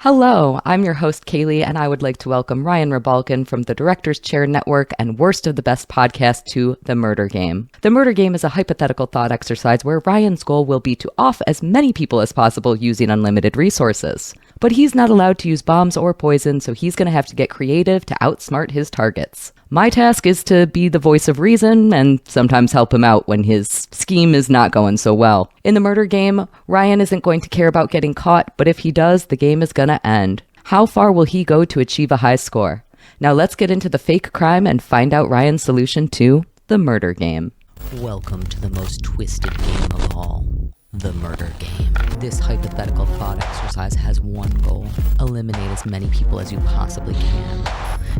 Hello, I'm your host, Kaylee, and I would like to welcome Ryan Rebalkin from the Director's Chair Network and Worst of the Best podcast to The Murder Game. The Murder Game is a hypothetical thought exercise where Ryan's goal will be to off as many people as possible using unlimited resources. But he's not allowed to use bombs or poison, so he's going to have to get creative to outsmart his targets. My task is to be the voice of reason and sometimes help him out when his scheme is not going so well. In the murder game, Ryan isn't going to care about getting caught, but if he does, the game is going to end. How far will he go to achieve a high score? Now let's get into the fake crime and find out Ryan's solution to the murder game. Welcome to the most twisted game of all, the murder game. This hypothetical thought exercise has one goal: eliminate as many people as you possibly can.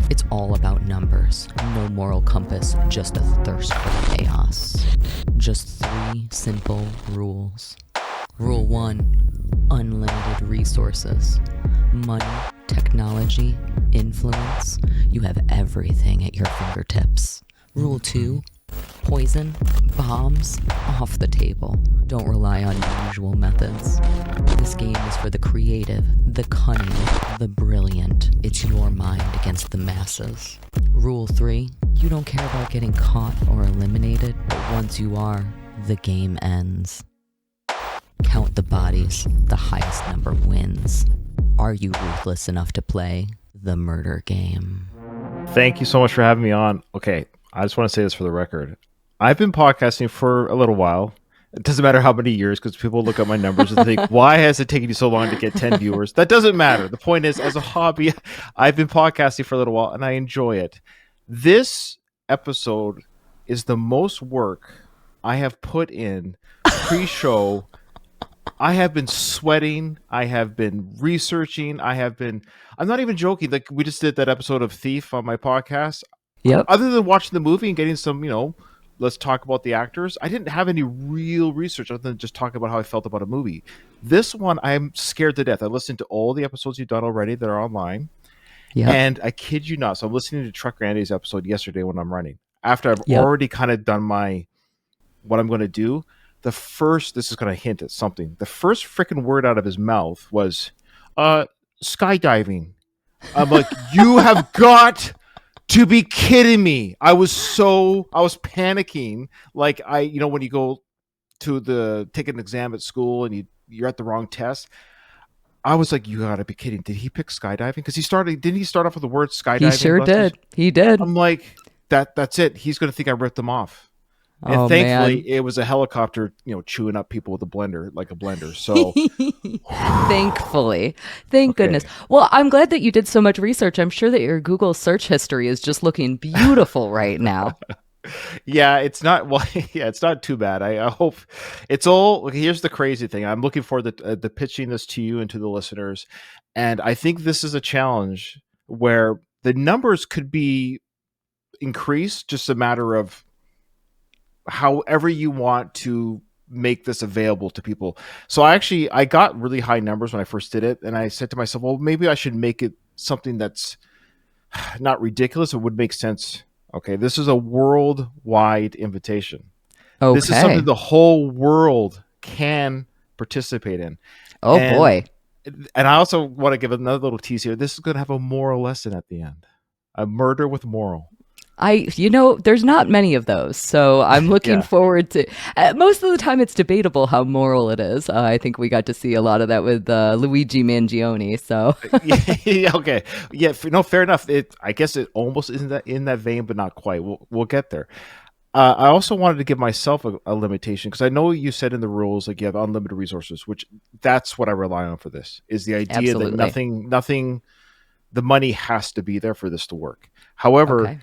It's all about numbers, no moral compass, just a thirst for chaos. Just 3 simple rules. Rule 1, unlimited resources. Money, technology, influence. You have everything at your fingertips. Rule 2, poison, bombs, off the table. Don't rely on usual methods. This game is for the creative, the cunning, the brilliant. It's your mind against the masses. Rule 3, you don't care about getting caught or eliminated, but once you are, the game ends. Count the bodies, the highest number wins. Are you ruthless enough to play the murder game? Thank you so much for having me on. Okay, I just want to say this for the record. I've been podcasting for a little while. It doesn't matter how many years, because people look at my numbers and think, why has it taken you so long to get 10 viewers? That doesn't matter. The point is, as a hobby, I've been podcasting for a little while and I enjoy it. This episode is the most work I have put in pre-show. I have been sweating. I have been researching. I'm not even joking. Like, we just did that episode of Thief on my podcast. Yep. Other than watching the movie and getting some, let's talk about the actors, I didn't have any real research other than just talking about how I felt about a movie. This one, I'm scared to death. I listened to all the episodes you've done already that are online. Yep. And I kid you not. So I'm listening to Truck Randy's episode yesterday when I'm running. After I've Yep. already kind of done what I'm going to do, this is going to hint at something. The first freaking word out of his mouth was skydiving. I'm like, you have got to be kidding me. I was panicking. Like, when you go to take an exam at school and you're at the wrong test. I was like, you gotta be kidding. Did he pick skydiving? Because didn't he start off with the word skydiving? He sure did. He did. I'm like, that's it. He's going to think I ripped him off. And Oh, thankfully, man. it was a helicopter, chewing up people with a blender, like a blender. So Thankfully. Thank goodness. Well, I'm glad that you did so much research. I'm sure that your Google search history is just looking beautiful right now. yeah, it's not. Well, yeah, it's not too bad. I hope it's all. Here's the crazy thing. I'm looking forward to pitching this to you and to the listeners, and I think this is a challenge where the numbers could be increased. Just a matter of however you want to make this available to people. So I got really high numbers when I first did it, and I said to myself, well, maybe I should make it something that's not ridiculous. It would make sense. Okay, this is a worldwide invitation. Okay. This is something the whole world can participate in. Oh, boy. And I also want to give another little tease here. This is going to have a moral lesson at the end. A murder with moral. There's not many of those, so I'm looking Yeah. forward to. Most of the time, it's debatable how moral it is. I think we got to see a lot of that with Luigi Mangione. So Yeah, okay, yeah, no, fair enough. I guess it almost isn't in that vein, but not quite. We'll get there. I also wanted to give myself a limitation, because I know you said in the rules, like, you have unlimited resources, which that's what I rely on for this. Is the idea Absolutely. that nothing, the money has to be there for this to work. However. Okay.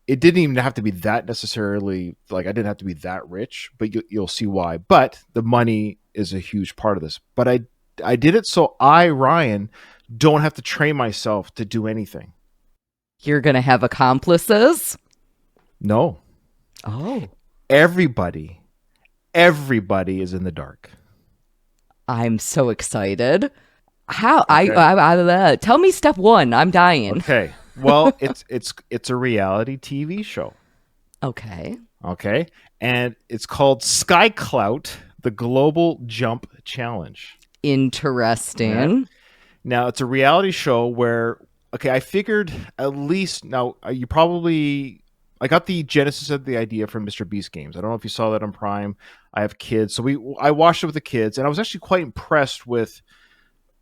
It didn't even have to be that necessarily, like, I didn't have to be that rich, but you'll see why. But the money is a huge part of this. But I did it so Ryan, don't have to train myself to do anything. You're going to have accomplices? No. Oh. Everybody is in the dark. I'm so excited. How? Okay. Tell me step 1. I'm dying. Okay. Well, it's a reality TV show. Okay. Okay. And it's called Sky Clout, the Global Jump Challenge. Interesting. Yeah. Now it's a reality show where, okay, I figured at least now you probably I got the genesis of the idea from Mr. Beast games. I don't know if you saw that on Prime. I have kids, so I watched it with the kids, and I was actually quite impressed with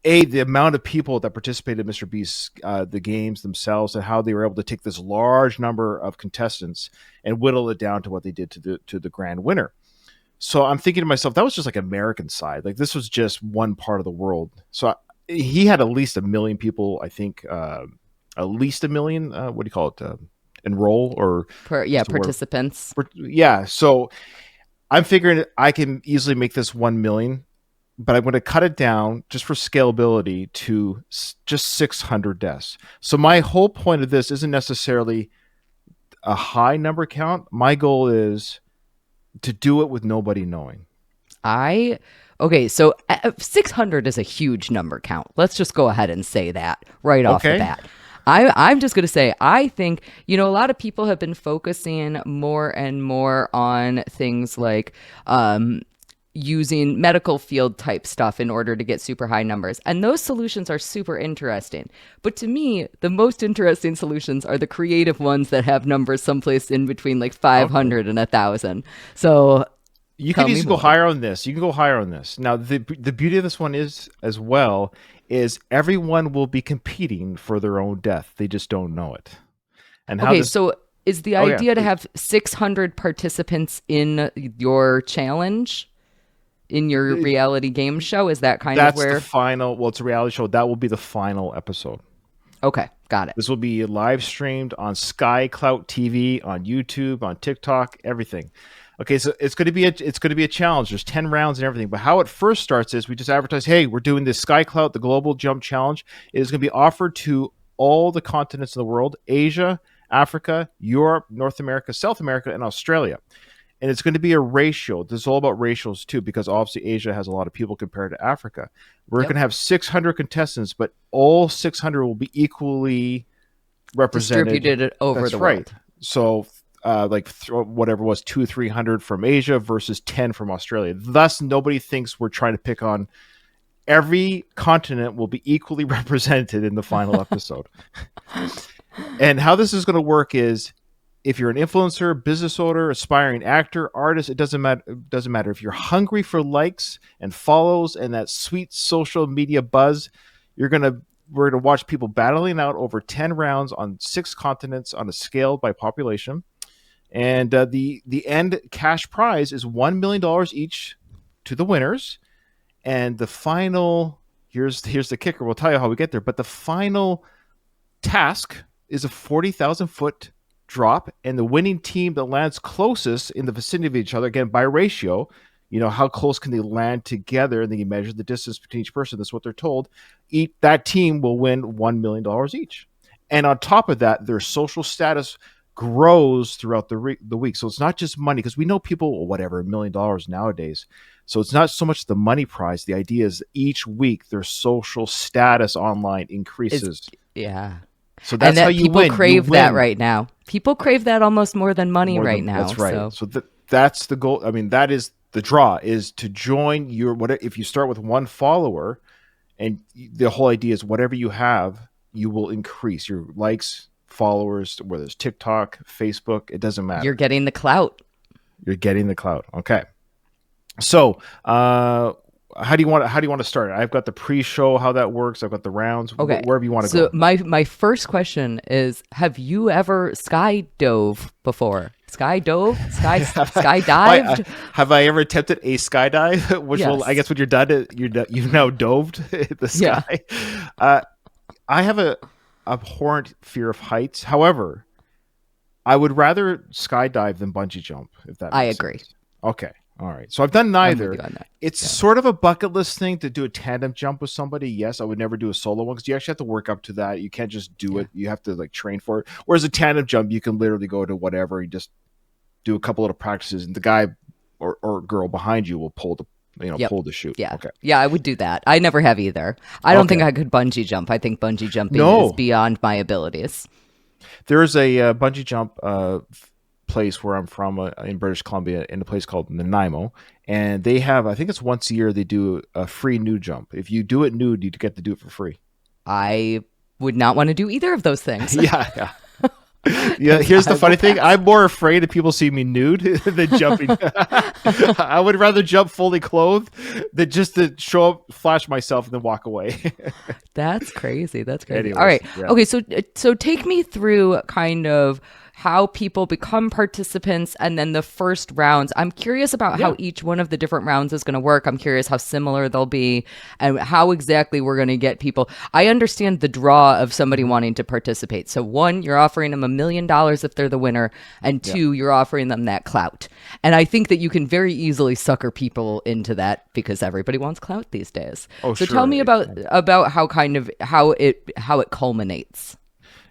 the amount of people that participated in Mr. Beast the games themselves, and how they were able to take this large number of contestants and whittle it down to what they did to the grand winner. So I'm thinking to myself, that was just like American side. Like this was just one part of the world. So he had at least 1 million people, I think, at least 1 million. What do you call it? Enroll or Participants. Yeah. So I'm figuring I can easily make this 1 million, but I'm going to cut it down just for scalability to just 600 deaths. So my whole point of this isn't necessarily a high number count. My goal is to do it with nobody knowing. Okay, so 600 is a huge number count. Let's just go ahead and say that right off the bat. I'm just going to say, I think, a lot of people have been focusing more and more on things like using medical field type stuff in order to get super high numbers. And those solutions are super interesting. But to me, the most interesting solutions are the creative ones that have numbers someplace in between like 500 and 1,000. So you can just go higher on this. You can go higher on this. Now, the beauty of this one is, as well, is everyone will be competing for their own death. They just don't know it. And how so is the idea to have 600 participants in your challenge? In your reality game show? Is that that's where... That's the final... Well, it's a reality show. That will be the final episode. Okay, got it. This will be live streamed on Sky Clout TV, on YouTube, on TikTok, everything. Okay, so it's going to be a challenge. There's 10 rounds and everything. But how it first starts is we just advertise, hey, we're doing this Sky Clout, the Global Jump Challenge. It is going to be offered to all the continents of the world: Asia, Africa, Europe, North America, South America, and Australia. And it's going to be a ratio. This is all about ratios too, because obviously Asia has a lot of people compared to Africa. We're going to have 600 contestants, but all 600 will be equally represented. Distributed over the world. Right. So whatever was 200-300 from Asia versus 10 from Australia. Thus, nobody thinks we're trying to pick on. Every continent will be equally represented in the final episode. And how this is going to work is, if you're an influencer, business owner, aspiring actor, artist, it doesn't matter. It doesn't matter. If you're hungry for likes and follows and that sweet social media buzz, we're gonna watch people battling out over 10 rounds on 6 continents on a scale by population. And the end cash prize is $1 million each to the winners. And the final, here's the kicker. We'll tell you how we get there. But the final task is a 40,000 foot drop, and the winning team that lands closest in the vicinity of each other, again by ratio, how close can they land together, and then you measure the distance between each person. That's what they're told. That team will win $1 million each, and on top of that, their social status grows throughout the week. So it's not just money, because we know people, whatever, $1 million nowadays. So it's not so much the money prize. The idea is each week their social status online increases. So that's how you win. People crave that right now. People crave that almost more than money right now. That's right. So that's the goal. I mean, that is the draw, is to join if you start with one follower, and the whole idea is whatever you have, you will increase your likes, followers, whether it's TikTok, Facebook, it doesn't matter. You're getting the clout. Okay. So, how do you want to start? I've got the pre-show, how that works. I've got the rounds. Okay. Wherever you want to go. So my first question is: have you ever skydove before? Skydived? Have I ever attempted a skydive? Which will, I guess, when you're done, you've now doved the sky. Yeah. I have a abhorrent fear of heights. However, I would rather skydive than bungee jump. If that makes I agree. Sense. Okay. All right. So I've done neither. It's sort of a bucket list thing to do a tandem jump with somebody. Yes, I would never do a solo one, because you actually have to work up to that. You can't just do it. You have to train for it. Whereas a tandem jump, you can literally go to whatever, you just do a couple of practices, and the guy or girl behind you will pull the pull the chute. Yeah. Okay. Yeah, I would do that. I never have either. I don't think I could bungee jump. I think bungee jumping is beyond my abilities. There's a bungee jump place where I'm from in British Columbia, in a place called Nanaimo, and they have, I think it's once a year, they do a free nude jump. If you do it nude, you get to do it for free. I would not want to do either of those things. Yeah. Yeah, here's the funny thing. I'm more afraid if people see me nude than jumping. I would rather jump fully clothed than just to show up, flash myself, and then walk away. That's crazy. That's crazy. Anyways, All right. yeah. Okay. So take me through kind of how people become participants and then the first rounds. I'm curious about how each one of the different rounds is going to work. I'm curious how similar they'll be and how exactly we're going to get people. I understand the draw of somebody wanting to participate. So one, you're offering them $1 million if they're the winner, and two, you're offering them that clout. And I think that you can very easily sucker people into that because everybody wants clout these days. Oh, so sure. tell me about how it culminates.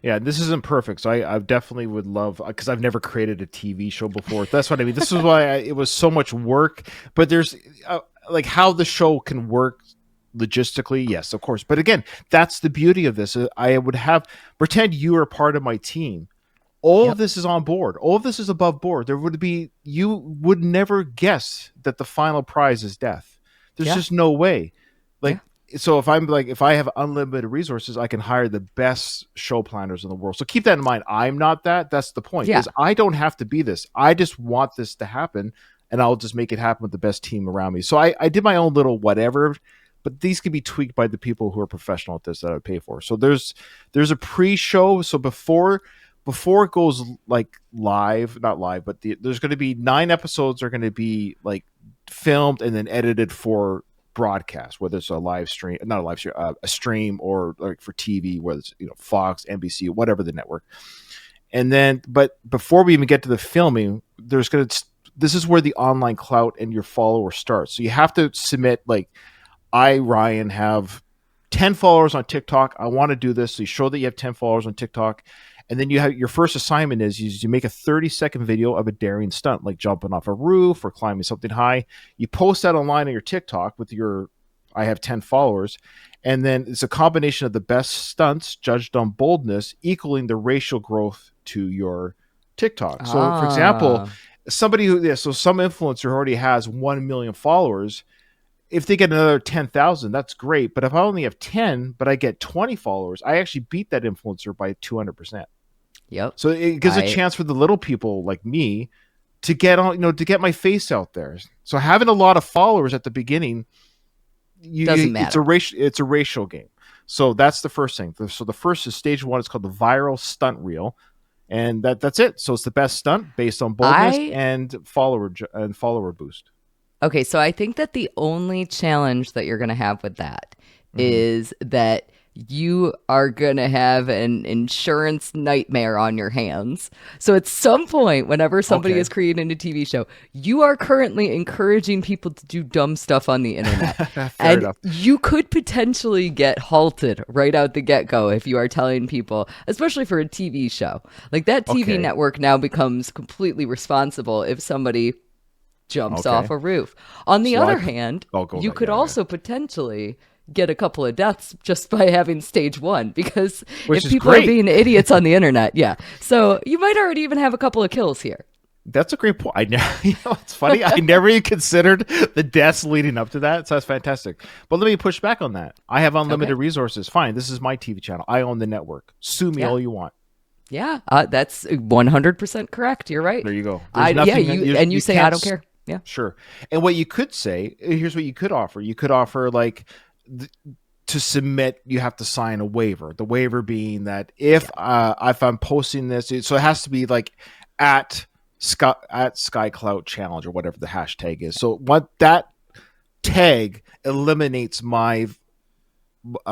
Yeah, this isn't perfect. So I definitely would love, because I've never created a TV show before. That's what I mean. This is why it was so much work. But there's like how the show can work logistically. Yes, of course. But again, that's the beauty of this. I would pretend you are part of my team. All of this is on board. All of this is above board. You would never guess that the final prize is death. There's just no way. So if I have unlimited resources, I can hire the best show planners in the world. So keep that in mind. I'm not that. That's the point. Is I don't have to be this. I just want this to happen, and I'll just make it happen with the best team around me. So I did my own little whatever, but these can be tweaked by the people who are professional at this that I would pay for. So there's a pre-show. So before it goes like live, not live, but there's going to be 9 episodes are going to be like filmed and then edited for broadcast, whether it's a stream or like for TV, whether it's Fox, NBC, whatever the network. And then, but before we even get to the filming, this is where the online clout and your follower starts. So you have to submit Ryan, have 10 followers on TikTok. I want to do this. So you show that you have 10 followers on TikTok. And then your first assignment is you make a 30-second video of a daring stunt, like jumping off a roof or climbing something high. You post that online on your TikTok with I have 10 followers. And then it's a combination of the best stunts judged on boldness equaling the racial growth to your TikTok. So for example, some influencer already has 1 million followers. If they get another 10,000, that's great. But if I only have 10, but I get 20 followers, I actually beat that influencer by 200%. Yep. So it gives a chance for the little people like me to get on, to get my face out there. So having a lot of followers at the beginning, doesn't matter. It's a racial game. So that's the first thing. So the first is stage 1. It's called the viral stunt reel, and that's it. So it's the best stunt based on boldness and follower boost. Okay, so I think that the only challenge that you're going to have with that is that you are going to have an insurance nightmare on your hands. So at some point, whenever somebody is creating a TV show, you are currently encouraging people to do dumb stuff on the internet. And enough. You could potentially get halted right out the get-go if you are telling people, especially for a TV show. Like that TV network now becomes completely responsible if somebody jumps off a roof. On the other hand, you could also potentially get a couple of deaths just by having stage 1, because if people are being idiots on the internet, so you might already even have a couple of kills here. That's a great point. It's funny. I never even considered the deaths leading up to that. So that's fantastic. But let me push back on that. I have unlimited resources. Fine. This is my TV channel. I own the network. Sue me all you want. Yeah, that's 100% correct. You're right. There you go. You say I don't care. Yeah, sure. And what you could say, here's what you could offer. You could offer to submit, you have to sign a waiver. The waiver being that if I'm posting this, so it has to be like at SkyClout Challenge or whatever the hashtag is. So what that tag eliminates my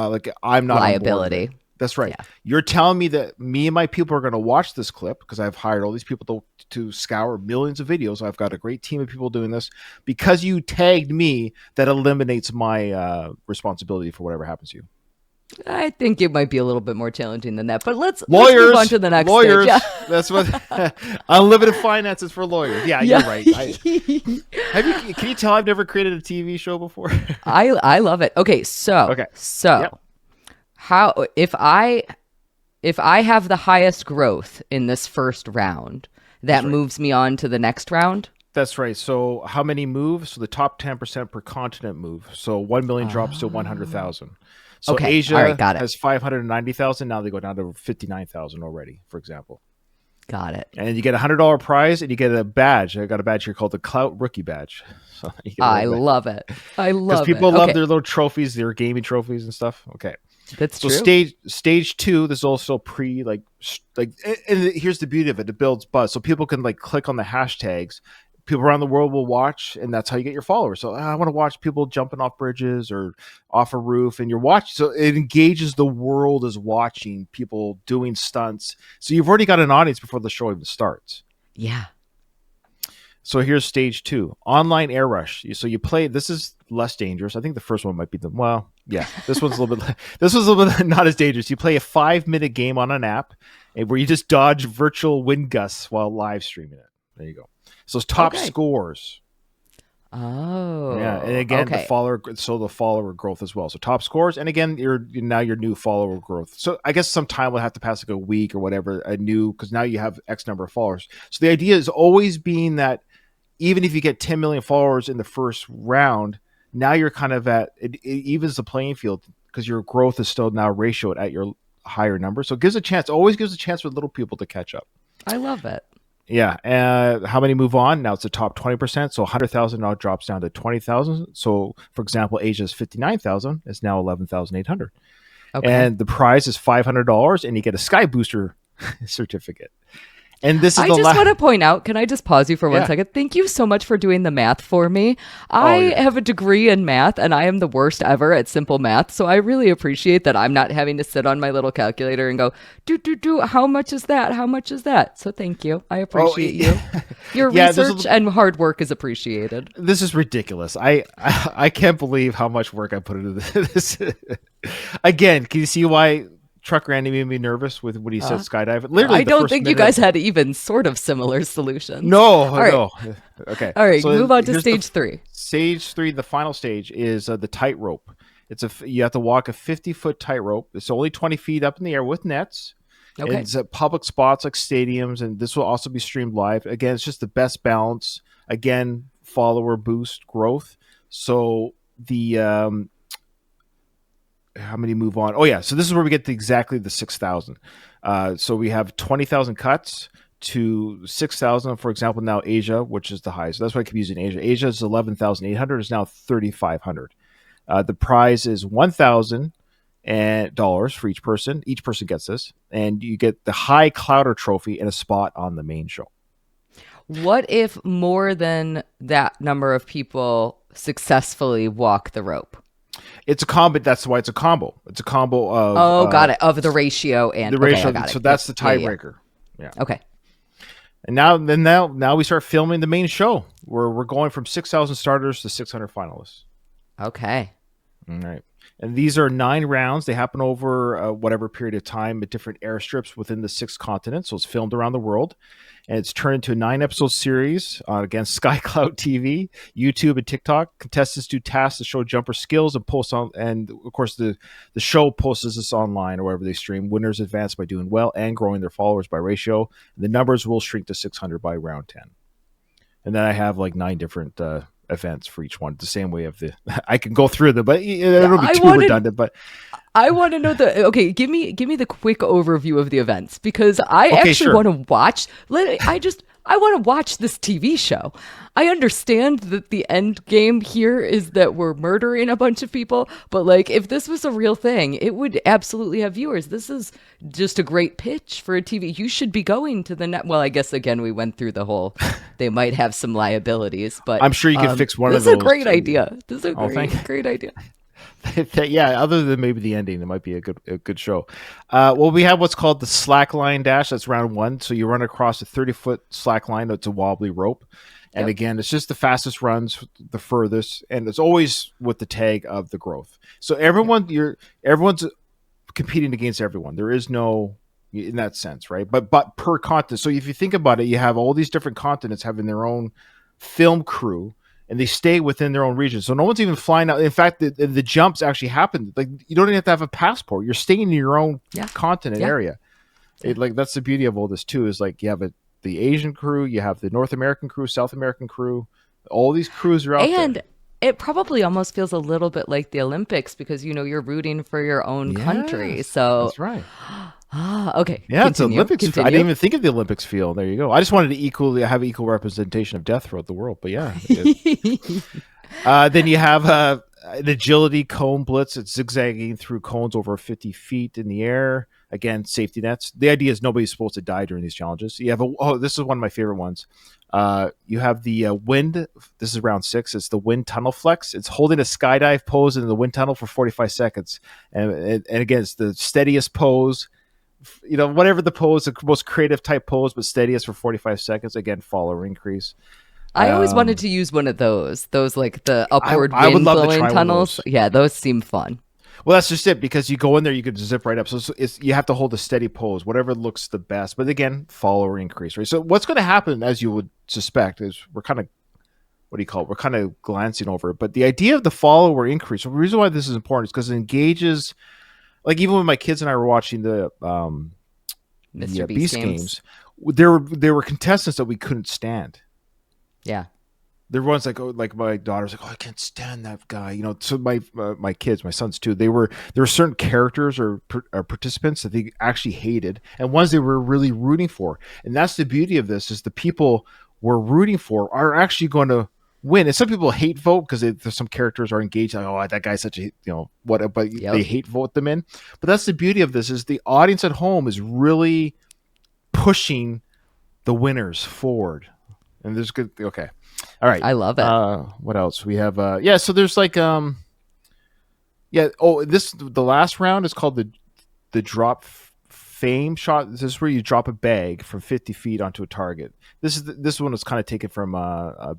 I'm not liability. That's right. Yeah. You're telling me that me and my people are going to watch this clip because I've hired all these people to scour millions of videos. I've got a great team of people doing this. Because you tagged me, that eliminates my responsibility for whatever happens to you. I think it might be a little bit more challenging than that, but let's move on to the next stage. Yeah. That's what unlimited finances for lawyers. Yeah, you're right. Can you tell I've never created a TV show before? I love it. Okay, so how if I have the highest growth in this first round, that moves me on to the next round? That's right. So how many moves? So the top 10% per continent move. So 1 million drops to 100,000. So Okay. Asia All right. Got it. has 590,000. Now they go down to 59,000 already, for example. Got it. And you get $100 prize, and you get a badge. I got a badge here called the Clout Rookie Badge. So I love it. I love it. Because people love their little trophies, their gaming trophies and stuff. Okay. That's So true. stage 2, this is also and here's the beauty of it. It builds buzz. So people can like click on the hashtags. People around the world will watch, and that's how you get your followers. So I want to watch people jumping off bridges or off a roof, and you're watching. So it engages the world as watching people doing stunts. So you've already got an audience before the show even starts. Yeah. So here's stage 2, online air rush. So you play. This is less dangerous. I think the first one might be this one's a little bit. This was a little bit not as dangerous. You play a 5-minute game on an app, where you just dodge virtual wind gusts while live streaming it. There you go. So it's top scores. Oh, yeah, and again the follower growth as well. So top scores, and again your new follower growth. So I guess some time will have to pass, like a week or whatever, because now you have X number of followers. So the idea is always being that even if you get 10 million followers in the first round, now you're kind of it evens the playing field, because your growth is still now ratioed at your higher number. So it always gives a chance for little people to catch up. I love it. Yeah. How many move on? Now it's the top 20%. So 100,000 now drops down to 20,000. So, for example, Asia's 59,000 is now 11,800. Okay. And the prize is $500, and you get a Sky Booster certificate. And this is I just want to point out, can I just pause you for 1 second? Thank you so much for doing the math for me. I have a degree in math, and I am the worst ever at simple math. So I really appreciate that I'm not having to sit on my little calculator and go, how much is that? How much is that? So thank you. I appreciate you. Your research and hard work is appreciated. This is ridiculous. I can't believe how much work I put into this. Again, can you see why Truck Randy made me nervous with when he said skydive? Literally, I don't think you guys had even sort of similar solutions. No. Okay. All right. So move on to stage 3. Stage 3, the final stage, is the tightrope. You have to walk a 50-foot tightrope. It's only 20 feet up in the air with nets. Okay. It's at public spots like stadiums, and this will also be streamed live. Again, it's just the best balance. Again, follower boost growth. So the how many move on? Oh yeah, so this is where we get to exactly the 6,000. So we have 20,000 cuts to 6,000. For example, now Asia, which is the highest. So that's why I keep using Asia. Asia is 11,800. Is now 3,500. The prize is $1,000 for each person. Each person gets this, and you get the High Clouder Trophy and a spot on the main show. What if more than that number of people successfully walk the rope? It's a combo. That's why it's a combo. It's a combo of. Got it. Of the ratio and the ratio. Okay, so that's the tiebreaker. Yeah. Okay. And now we start filming the main show. We're going from 6,000 starters to 600 finalists. Okay. All right. And these are 9 rounds. They happen over whatever period of time at different airstrips within the 6 continents. So it's filmed around the world. And it's turned into a 9-episode series against SkyCloud TV, YouTube, and TikTok. Contestants do tasks to show jumper skills and post on. And of course, the show posts this online or wherever they stream. Winners advance by doing well and growing their followers by ratio. And the numbers will shrink to 600 by round 10. And then I have like 9 different events for each one. The same way of the. I can go through them, but it'll be too redundant. But I want to know give me the quick overview of the events, because I actually want to watch. I want to watch this TV show. I understand that the end game here is that we're murdering a bunch of people, but like if this was a real thing, it would absolutely have viewers. This is just a great pitch for a TV. You should be going to the net. Well, I guess again we went through the whole. They might have some liabilities, but I'm sure you can fix one of those. This is a great idea. This is a great idea. Yeah, other than maybe the ending, it might be a good show. Well, we have what's called the slackline dash. That's round 1. So you run across a 30-foot slack line. That's a wobbly rope. And again, it's just the fastest runs, the furthest, and it's always with the tag of the growth. So everyone's competing against everyone. There is no, in that sense, right? But per continent. So if you think about it, you have all these different continents having their own film crew, and they stay within their own region. So no one's even flying out. In fact, the jumps actually happen. Like you don't even have to have a passport. You're staying in your own continent area. That's the beauty of all this too. Is like you have the Asian crew, you have the North American crew, South American crew. All these crews are out there. It probably almost feels a little bit like the Olympics because, you're rooting for your own country. Yes, So, that's right. okay, Yeah, it's Olympics. I didn't continue. even think of the Olympics feel. There you go. I just wanted to have equal representation of death throughout the world. But yeah, then you have an agility cone blitz. It's zigzagging through cones over 50 feet in the air. Again, safety nets. The idea is nobody's supposed to die during these challenges. You have this is one of my favorite ones. You have the wind. This is round 6. It's the wind tunnel flex. It's holding a skydive pose in the wind tunnel for 45 seconds. And again, it's the steadiest pose. Whatever the pose, the most creative type pose, but steadiest for 45 seconds. Again, fall or increase. I always wanted to use one of those like the upward I would wind love to blowing try one of tunnels. those. Yeah, those seem fun. Well, that's just it, because you go in there, you can zip right up. So you have to hold a steady pose, whatever looks the best. But again, fall or increase, right? So what's going to happen, as you would suspect, is we're kind of, what do you call it? We're kind of glancing over it. But the idea of the fall or increase, the reason why this is important is because it engages, like even when my kids and I were watching the Mr. Beast games, there were contestants that we couldn't stand. Yeah. There was like my daughter's like, I can't stand that guy. So my kids, my sons too, there were certain characters or participants that they actually hated, and ones they were really rooting for. And that's the beauty of this, is the people we're rooting for are actually going to win. And some people hate vote because there's some characters are engaged, like, oh, that guy's such a what, but they hate vote them in. But that's the beauty of this, is the audience at home is really pushing the winners forward. And there's good. Okay. All right. I love it. What else? We have so there's like the last round is called the drop fame shot. This is where you drop a bag from 50 feet onto a target. This one was kind of taken from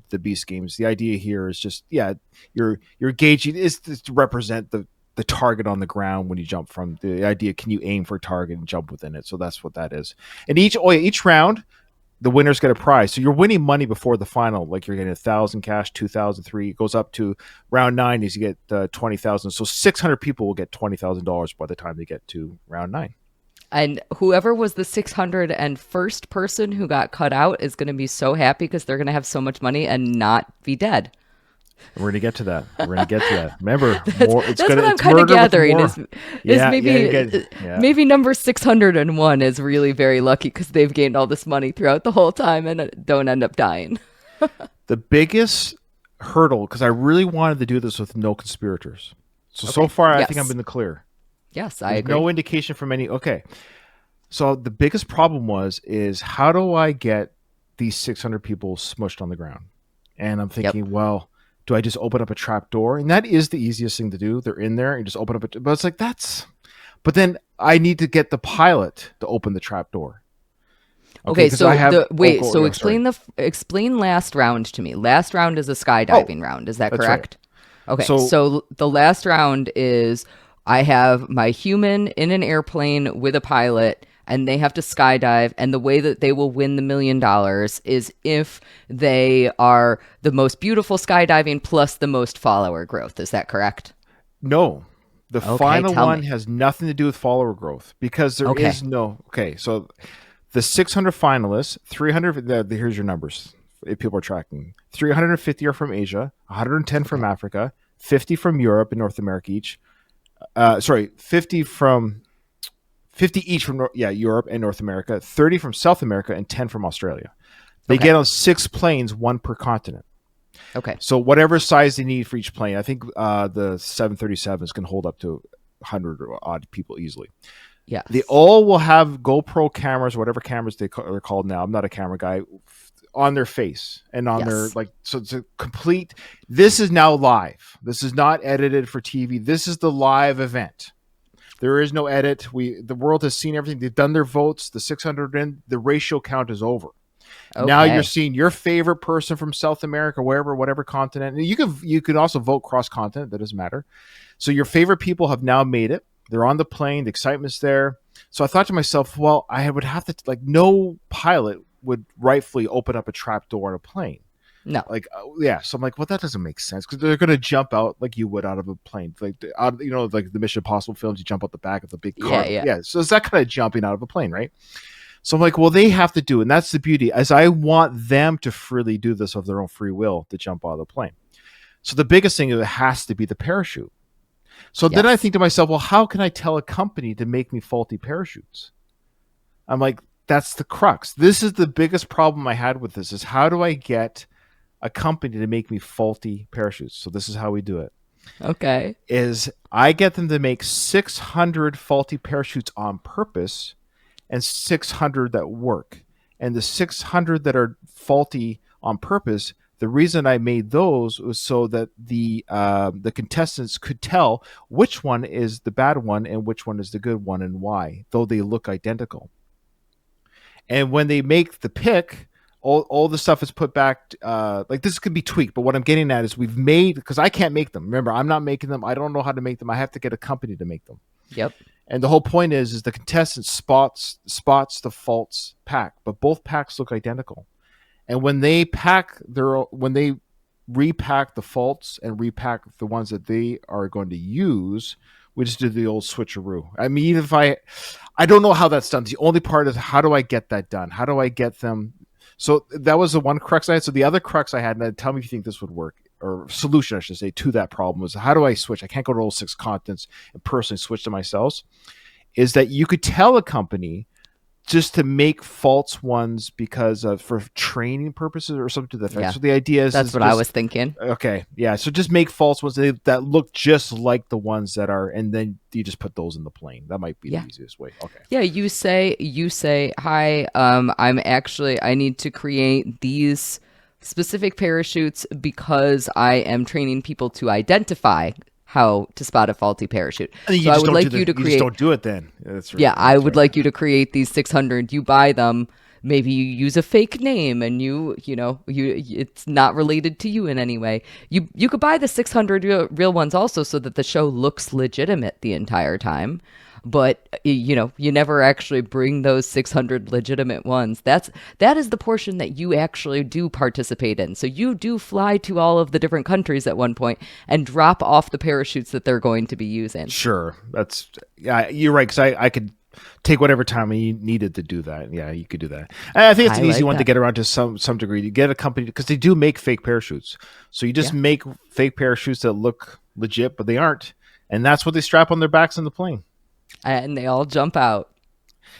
the Beast games. The idea here is just you're gauging is to represent the target on the ground when you jump from the idea. Can you aim for a target and jump within it? So that's what that is. And each round, the winners get a prize. So you're winning money before the final. Like you're getting 1,000 cash, 2,000, 3. It goes up to round 9 is you get 20,000. So 600 people will get $20,000 by the time they get to round 9. And whoever was the 601st person who got cut out is going to be so happy because they're going to have so much money and not be dead. We're going to get to that. Remember, that's what I'm kind of gathering is maybe number 601 is really very lucky because they've gained all this money throughout the whole time and don't end up dying. The biggest hurdle, because I really wanted to do this with no conspirators. So far, I think I'm in the clear. Yes, I agree. No indication from any. Okay. So the biggest problem is how do I get these 600 people smushed on the ground? And I'm thinking, well, do I just open up a trap door? And that is the easiest thing to do. They're in there and just open up but it's like but then I need to get the pilot to open the trap door. Okay, so explain last round to me. Last round is a skydiving round. Is that correct? Right. Okay, so the last round is I have my human in an airplane with a pilot, and they have to skydive, and the way that they will win the $1 million is if they are the most beautiful skydiving plus the most follower growth. Is that correct? No. The final one has nothing to do with follower growth because there is no... Okay, so the 600 finalists, 300... Here's your numbers, if people are tracking. 350 are from Asia, 110 from Africa, 50 from Europe and North America each. 50 each from Europe and North America, 30 from South America, and 10 from Australia. They get on 6 planes, 1 per continent. Okay. So whatever size they need for each plane, I think the 737s can hold up to 100 or odd people easily. Yeah. They all will have GoPro cameras, whatever cameras they're called now. I'm not a camera guy. On their face and on their so it's a complete. This is now live. This is not edited for TV. This is the live event. There is no edit. The world has seen everything. They've done their votes. The 600 in, the ratio count is over. Okay. Now you're seeing your favorite person from South America, whatever continent. And you can also vote cross continent. That doesn't matter. So your favorite people have now made it. They're on the plane. The excitement's there. So I thought to myself, well, I would have to no pilot would rightfully open up a trap door on a plane. No. So I'm like, well, that doesn't make sense because they're going to jump out like you would out of a plane. Like the Mission Impossible films, you jump out the back of the big car. Yeah. So it's that kind of jumping out of a plane, right? So I'm like, well, they have to do it. And that's the beauty, as I want them to freely do this of their own free will to jump out of the plane. So the biggest thing is it has to be the parachute. So then I think to myself, well, how can I tell a company to make me faulty parachutes? I'm like, that's the crux. This is the biggest problem I had with this, is how do I get a company to make me faulty parachutes? So this is how we do it. Okay. Is I get them to make 600 faulty parachutes on purpose and 600 that work. And the 600 that are faulty on purpose, the reason I made those was so that the contestants could tell which one is the bad one and which one is the good one and why, though they look identical. And when they make the pick, all the stuff is put back. Like this could be tweaked, but what I'm getting at is we've made, because I can't make them. Remember, I'm not making them. I don't know how to make them. I have to get a company to make them. Yep. And the whole point is the contestant spots the false pack, but both packs look identical. And when they repack the faults and repack the ones that they are going to use, we just did the old switcheroo. I mean, even if I don't know how that's done. The only part is, how do I get that done? How do I get them? So that was the one crux I had. So the other crux I had, and tell me if you think this would work, or solution, I should say, to that problem, was how do I switch? I can't go to all 6 continents and personally switch to myself. Is that you could tell a company just to make false ones because of, for training purposes or something to that effect. Yeah. So the idea is that's what I was thinking. Okay, yeah. So just make false ones that look just like the ones that are, and then you just put those in the plane. That might be the easiest way. Okay. Yeah, you say, hi, I need to create these specific parachutes because I am training people to identify how to spot a faulty parachute. So I would like you to create. You just don't do it then. That's right. Yeah, I would like you to create these 600. You buy them. Maybe you use a fake name, and you it's not related to you in any way. You could buy the 600 real ones also, so that the show looks legitimate the entire time. But you never actually bring those 600 legitimate ones. That is the portion that you actually do participate in. So you do fly to all of the different countries at one point and drop off the parachutes that they're going to be using. Sure, you're right, because I could take whatever time you needed to do that. Yeah, you could do that. And I think it's an easy one to get around to some degree. You get a company, because they do make fake parachutes. So you just make fake parachutes that look legit, but they aren't. And that's what they strap on their backs in the plane. And they all jump out.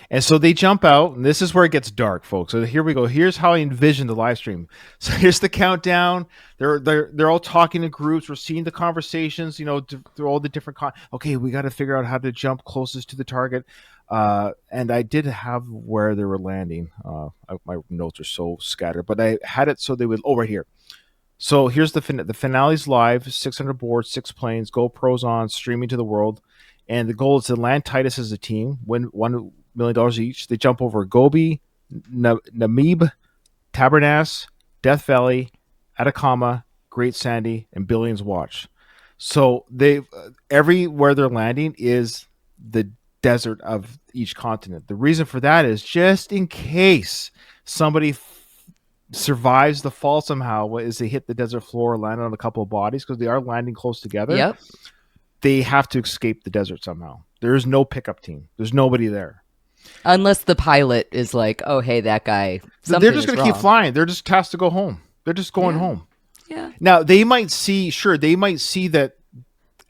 And so they jump out, and this is where it gets dark, folks. So here we go. Here's how I envision the live stream. So here's the countdown. They're all talking in groups. We're seeing the conversations, through all the different okay, we got to figure out how to jump closest to the target. And I did have where they were landing. My notes are so scattered, but I had it so they would. Oh, right here. So here's the finale's live. 600 boards, 6 planes, GoPros on, streaming to the world. And the goal is to land Titus as a team, win $1 million each. They jump over Gobi, Namib, Tabernas, Death Valley, Atacama, Great Sandy, and Billings Watch. So everywhere they're landing is the desert of each continent. The reason for that is just in case somebody survives the fall somehow, is they hit the desert floor, land on a couple of bodies, because they are landing close together. Yep. They have to escape the desert somehow. There is no pickup team. There's nobody there. Unless the pilot is like, oh, hey, that guy, they're just going to keep flying. They're just tasked to go home. They're just going home. Yeah. Now, they might see that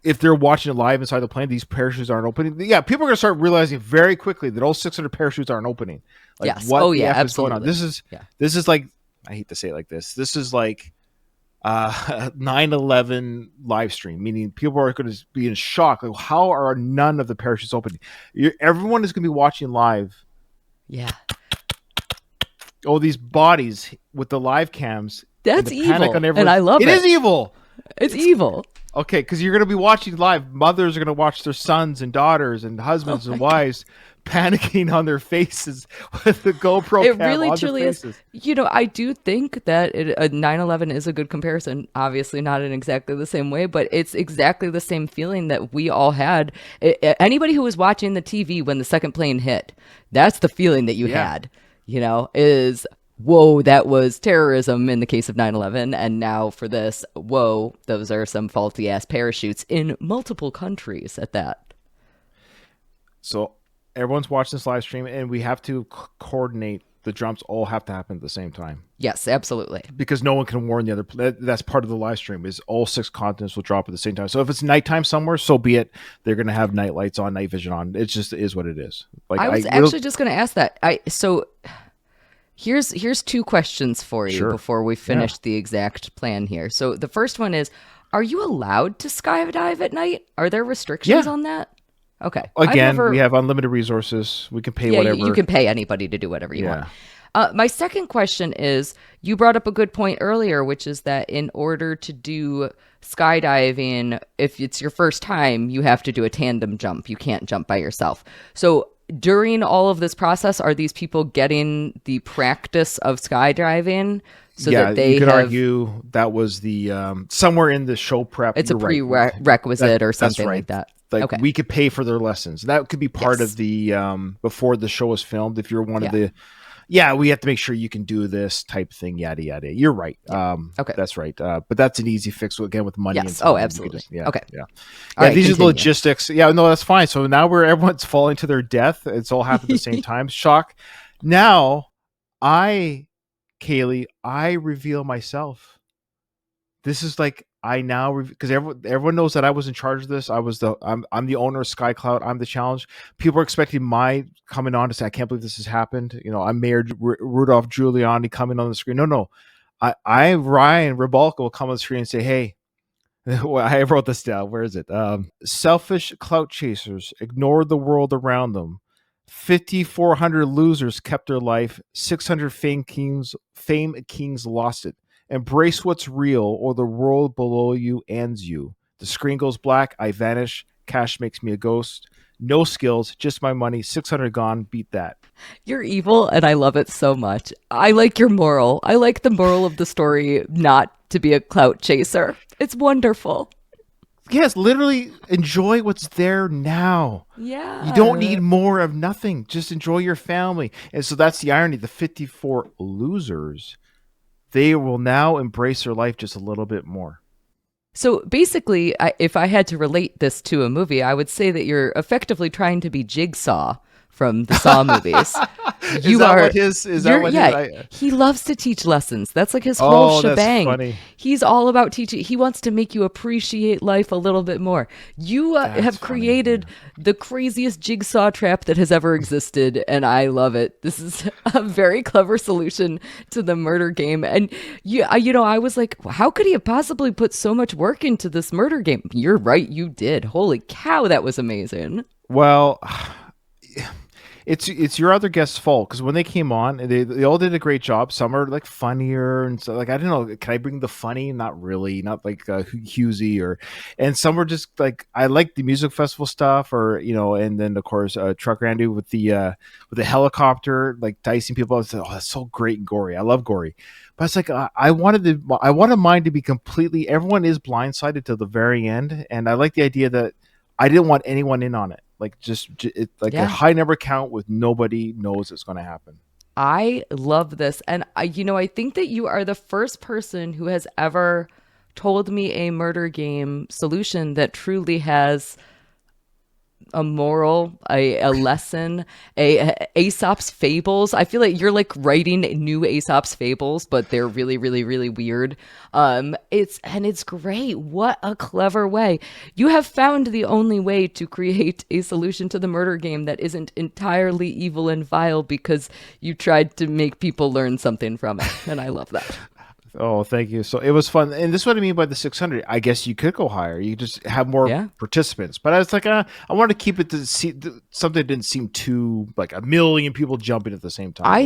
if they're watching it live inside the plane, these parachutes aren't opening. Yeah, people are going to start realizing very quickly that all 600 parachutes aren't opening. Like, yes. What oh, yeah, F absolutely. is going on? This is like, I hate to say it like this. This is like 9/11 live stream, meaning people are going to be in shock. Like, how are none of the parachutes opening? Everyone is going to be watching live. Yeah. Oh, these bodies with the live cams. That's evil, and I love it. It is evil. It's evil. Okay, because you're going to be watching live. Mothers are going to watch their sons and daughters and husbands and wives panicking on their faces with the GoPro cam really on truly their faces. is. I do think that 9/11 is a good comparison. Obviously not in exactly the same way, but it's exactly the same feeling that we all had. Anybody who was watching the TV when the second plane hit, that's the feeling that you had, is, whoa, that was terrorism in the case of 9/11. And now for this, whoa, those are some faulty ass parachutes in multiple countries at that. So everyone's watching this live stream, and we have to coordinate the jumps all have to happen at the same time. Yes, absolutely. Because no one can warn the other. That's part of the live stream is all 6 continents will drop at the same time. So if it's nighttime somewhere, so be it. They're going to have night lights on, night vision on. It just is what it is. Like I was actually just going to ask that. So here's 2 questions for you before we finish the exact plan here. So the first one is, are you allowed to skydive at night? Are there restrictions on that? Okay. Again, we have unlimited resources. We can pay whatever. You can pay anybody to do whatever you want. My second question is, you brought up a good point earlier, which is that in order to do skydiving, if it's your first time, you have to do a tandem jump. You can't jump by yourself. So during all of this process, are these people getting the practice of skydiving? So that they you could argue that was the somewhere in the show prep. It's a prerequisite or something like that. Like we could pay for their lessons. That could be part of the before the show is filmed. If you're one of the, we have to make sure you can do this type thing. Yada yada. You're right. Okay, that's right. But that's an easy fix again with money. Yes. And absolutely. Okay. These are the logistics. Yeah. No, that's fine. So now everyone's falling to their death. It's all happened at the same time. Shock. Now, Kaylee, I reveal myself. This is like because everyone knows that I was in charge of this. I'm the owner of SkyCloud. I'm the challenge. People are expecting my coming on to say, I can't believe this has happened. I'm Mayor Rudolph Giuliani coming on the screen. No. I Ryan Rebalkin will come on the screen and say, hey, I wrote this down. Where is it? Selfish clout chasers ignored the world around them. 5,400 losers kept their life. 600 fame kings lost it. Embrace what's real, or the world below you ends you. The screen goes black. I vanish. Cash makes me a ghost. No skills, just my money. 600 gone. Beat that. You're evil, and I love it so much. I like your moral. I like the moral of the story, not to be a clout chaser. It's wonderful. Yes, literally enjoy what's there now. Yeah. You don't need more of nothing. Just enjoy your family. And so that's the irony. The 54 losers, they will now embrace their life just a little bit more. So basically, if I had to relate this to a movie, I would say that you're effectively trying to be Jigsaw from the Saw movies. Is that what his? He loves to teach lessons. That's like his whole shebang. That's funny. He's all about teaching. He wants to make you appreciate life a little bit more. You have created the craziest jigsaw trap that has ever existed, and I love it. This is a very clever solution to the murder game. And I was like, how could he have possibly put so much work into this murder game? You're right, you did. Holy cow, that was amazing. Well, it's your other guest's fault, because when they came on, they all did a great job. Some are like funnier and so, like, I don't know, can I bring the funny? Not really, not like Husey and some were just like, I like the music festival stuff, or and then of course Truck Randy with the helicopter, like dicing people. I was like, oh, that's so great and gory. I love gory, but it's like I wanted mine to be completely. Everyone is blindsided till the very end, and I like the idea that I didn't want anyone in on it. Like a high number count with nobody knows it's going to happen. I love this. And I think that you are the first person who has ever told me a murder game solution that truly has a moral, a lesson, Aesop's fables. I feel like you're like writing new Aesop's fables, but they're really, really, really weird. It's great. What a clever way. You have found the only way to create a solution to the murder game that isn't entirely evil and vile, because you tried to make people learn something from it. And I love that. Oh, thank you. So it was fun. And this is what I mean by the 600. I guess you could go higher. You just have more participants. But I was like, I wanted to keep it to something that didn't seem too like a million people jumping at the same time. I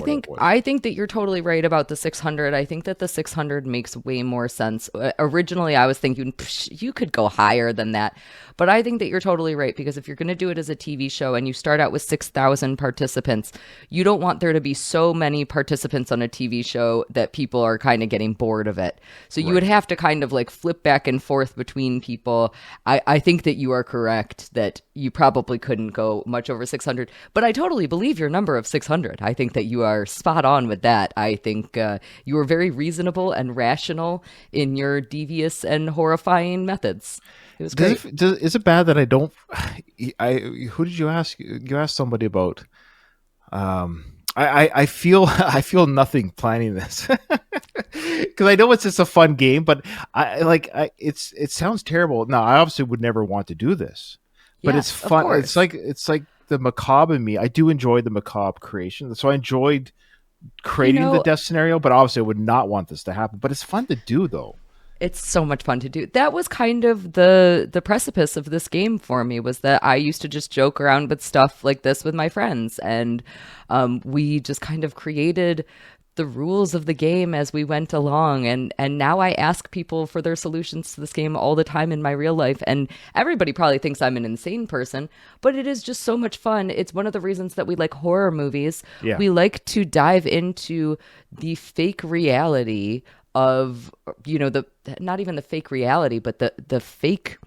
think that you're totally right about the 600. I think that the 600 makes way more sense. Originally, I was thinking you could go higher than that. But I think that you're totally right, because if you're going to do it as a TV show and you start out with 6,000 participants, you don't want there to be so many participants on a TV show that people are kind of getting bored of it. So you would have to kind of like flip back and forth between people. I think that you are correct that you probably couldn't go much over 600, but I totally believe your number of 600. I think that you are spot on with that. I think you were very reasonable and rational in your devious and horrifying methods. It was great. Is it bad that I don't? Who did you ask? You asked somebody about. I feel I feel nothing planning this because I know it's just a fun game, but it sounds terrible. Now I obviously would never want to do this, but it's Yes, of fun. course. It's like the macabre in me. I do enjoy the macabre creation, so I enjoyed You creating the know, death scenario. But obviously, I would not want this to happen. But it's fun to do, though. it's so much fun to do. That was kind of the precipice of this game for me, was that I used to just joke around with stuff like this with my friends, and we just kind of created the rules of the game as we went along, and now I ask people for their solutions to this game all the time in my real life, and everybody probably thinks I'm an insane person, but it is just so much fun. It's one of the reasons that we like horror movies. Yeah. We like to dive into the fake reality of, the not even the fake reality, but the fake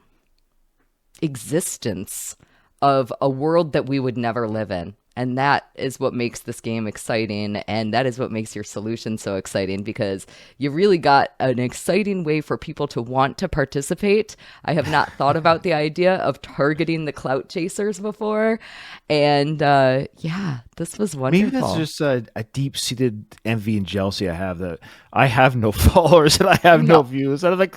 existence of a world that we would never live in. And that is what makes this game exciting. And that is what makes your solution so exciting, because you really got an exciting way for people to want to participate. I have not thought about the idea of targeting the clout chasers before. And yeah, this was wonderful. Maybe that's just a deep-seated envy and jealousy I have, that I have no followers and I have no views. And I'm like,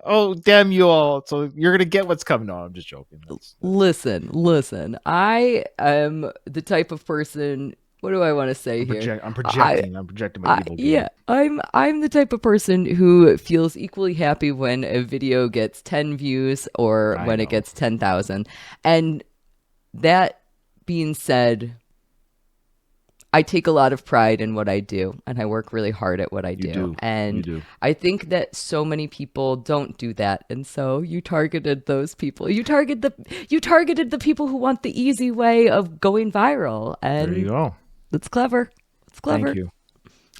oh, damn you all. So you're going to get what's coming. No, I'm just joking. Listen. I am the type of person. What do I want to say here? I'm projecting. I'm projecting my evil game. Yeah, I'm the type of person who feels equally happy when a video gets 10 views or when it gets 10,000. And that being said, I take a lot of pride in what I do, and I work really hard at what I do. And You do. I think that so many people don't do that, and so you targeted those people. You targeted the people who want the easy way of going viral, and There you go. it's clever. It's clever. Thank you.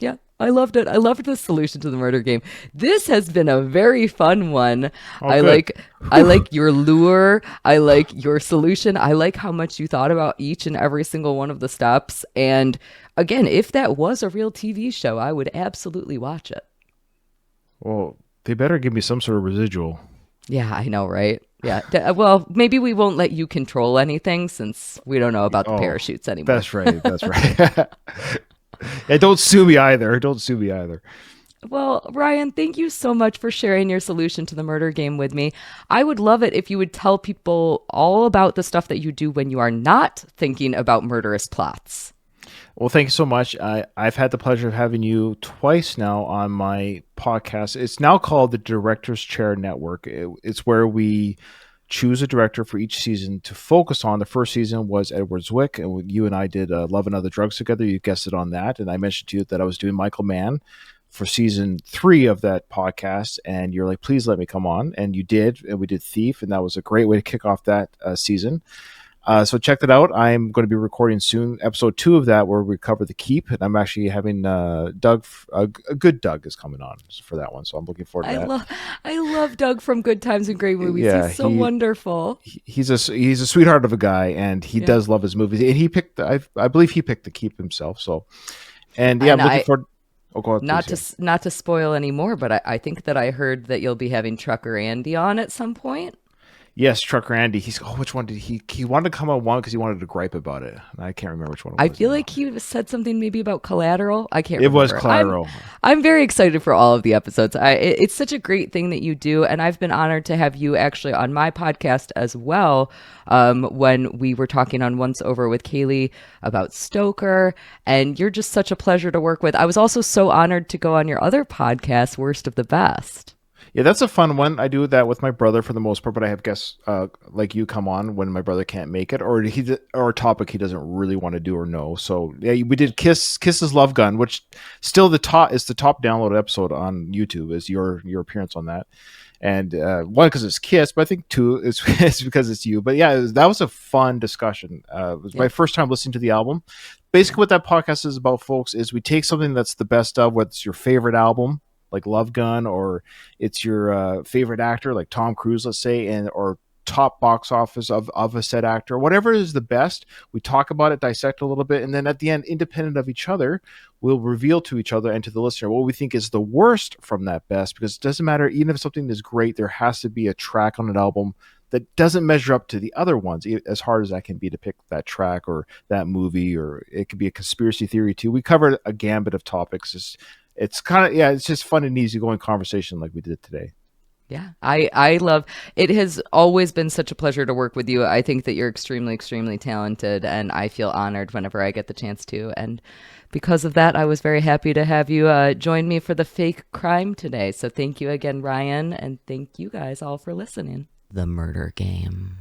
Yeah, I loved it. I loved the solution to the murder game. This has been a very fun one. I good. like your lure. I like your solution. I like how much you thought about each and every single one of the steps. And again, if that was a real TV show, I would absolutely watch it. Well, they better give me some sort of residual. Yeah, I know, right? Yeah. Well, maybe we won't let you control anything since we don't know about the parachutes anymore. That's right. That's right. Yeah, don't sue me either. Don't sue me either. Well, Ryan, thank you so much for sharing your solution to the murder game with me. I would love it if you would tell people all about the stuff that you do when you are not thinking about murderous plots. Well, thank you so much. I've had the pleasure of having you twice now on my podcast. It's now called the Director's Chair Network. It's where we choose a director for each season to focus on. The first season was Edward Zwick, and you and I did Love and Other Drugs together. You guessed it on that. And I mentioned to you that I was doing Michael Mann for season 3 of that podcast. And you're like, please let me come on. And you did. And we did Thief. And that was a great way to kick off that season. So check that out. I'm going to be recording soon episode 2 of that, where we cover The Keep, and I'm actually having Doug, a good Doug, is coming on for that one. So I'm looking forward to that. I love Doug from Good Times and Great Movies. Yeah, he's so wonderful. He's a sweetheart of a guy, and he does love his movies. And he picked, I believe he picked The Keep himself. So, and yeah, I'm looking forward. Oh, go ahead, not to spoil any more, but I think that I heard that you'll be having Trucker Andy on at some point. Yes, Trucker Andy. Which one did he wanted to come on one because he wanted to gripe about it. I can't remember which one it was. I feel like he said something maybe about Collateral. I can't It remember. was Collateral. I'm very excited for all of the episodes. It's such a great thing that you do, and I've been honored to have you actually on my podcast as well, when we were talking on Once Over with Kaylee about Stoker, and you're just such a pleasure to work with. I was also so honored to go on your other podcast, Worst of the Best. Yeah, that's a fun one. I do that with my brother for the most part, but I have guests like you come on when my brother can't make it, or a topic he doesn't really want to do or know. So yeah, we did Kiss's Love Gun, which still is the top downloaded episode on YouTube. Is your appearance on that? And one, because it's Kiss, but I think two is because it's you. But yeah, that was a fun discussion. It was my first time listening to the album. Basically, what that podcast is about, folks, is we take something that's the best of, whether it's your favorite album, like Love Gun, or it's your favorite actor, like Tom Cruise, let's say, or top box office of a said actor, whatever is the best. We talk about it, dissect a little bit, and then at the end, independent of each other, we'll reveal to each other and to the listener what we think is the worst from that best, because it doesn't matter. Even if something is great, there has to be a track on an album that doesn't measure up to the other ones, as hard as that can be to pick that track or that movie, or it could be a conspiracy theory too. We covered a gambit of topics. It's kind of, it's just fun and easygoing conversation like we did today. Yeah, I love it. Has always been such a pleasure to work with you. I think that you're extremely, extremely talented, and I feel honored whenever I get the chance to. And because of that, I was very happy to have you join me for the fake crime today. So thank you again, Ryan, and thank you guys all for listening. The Murder Game.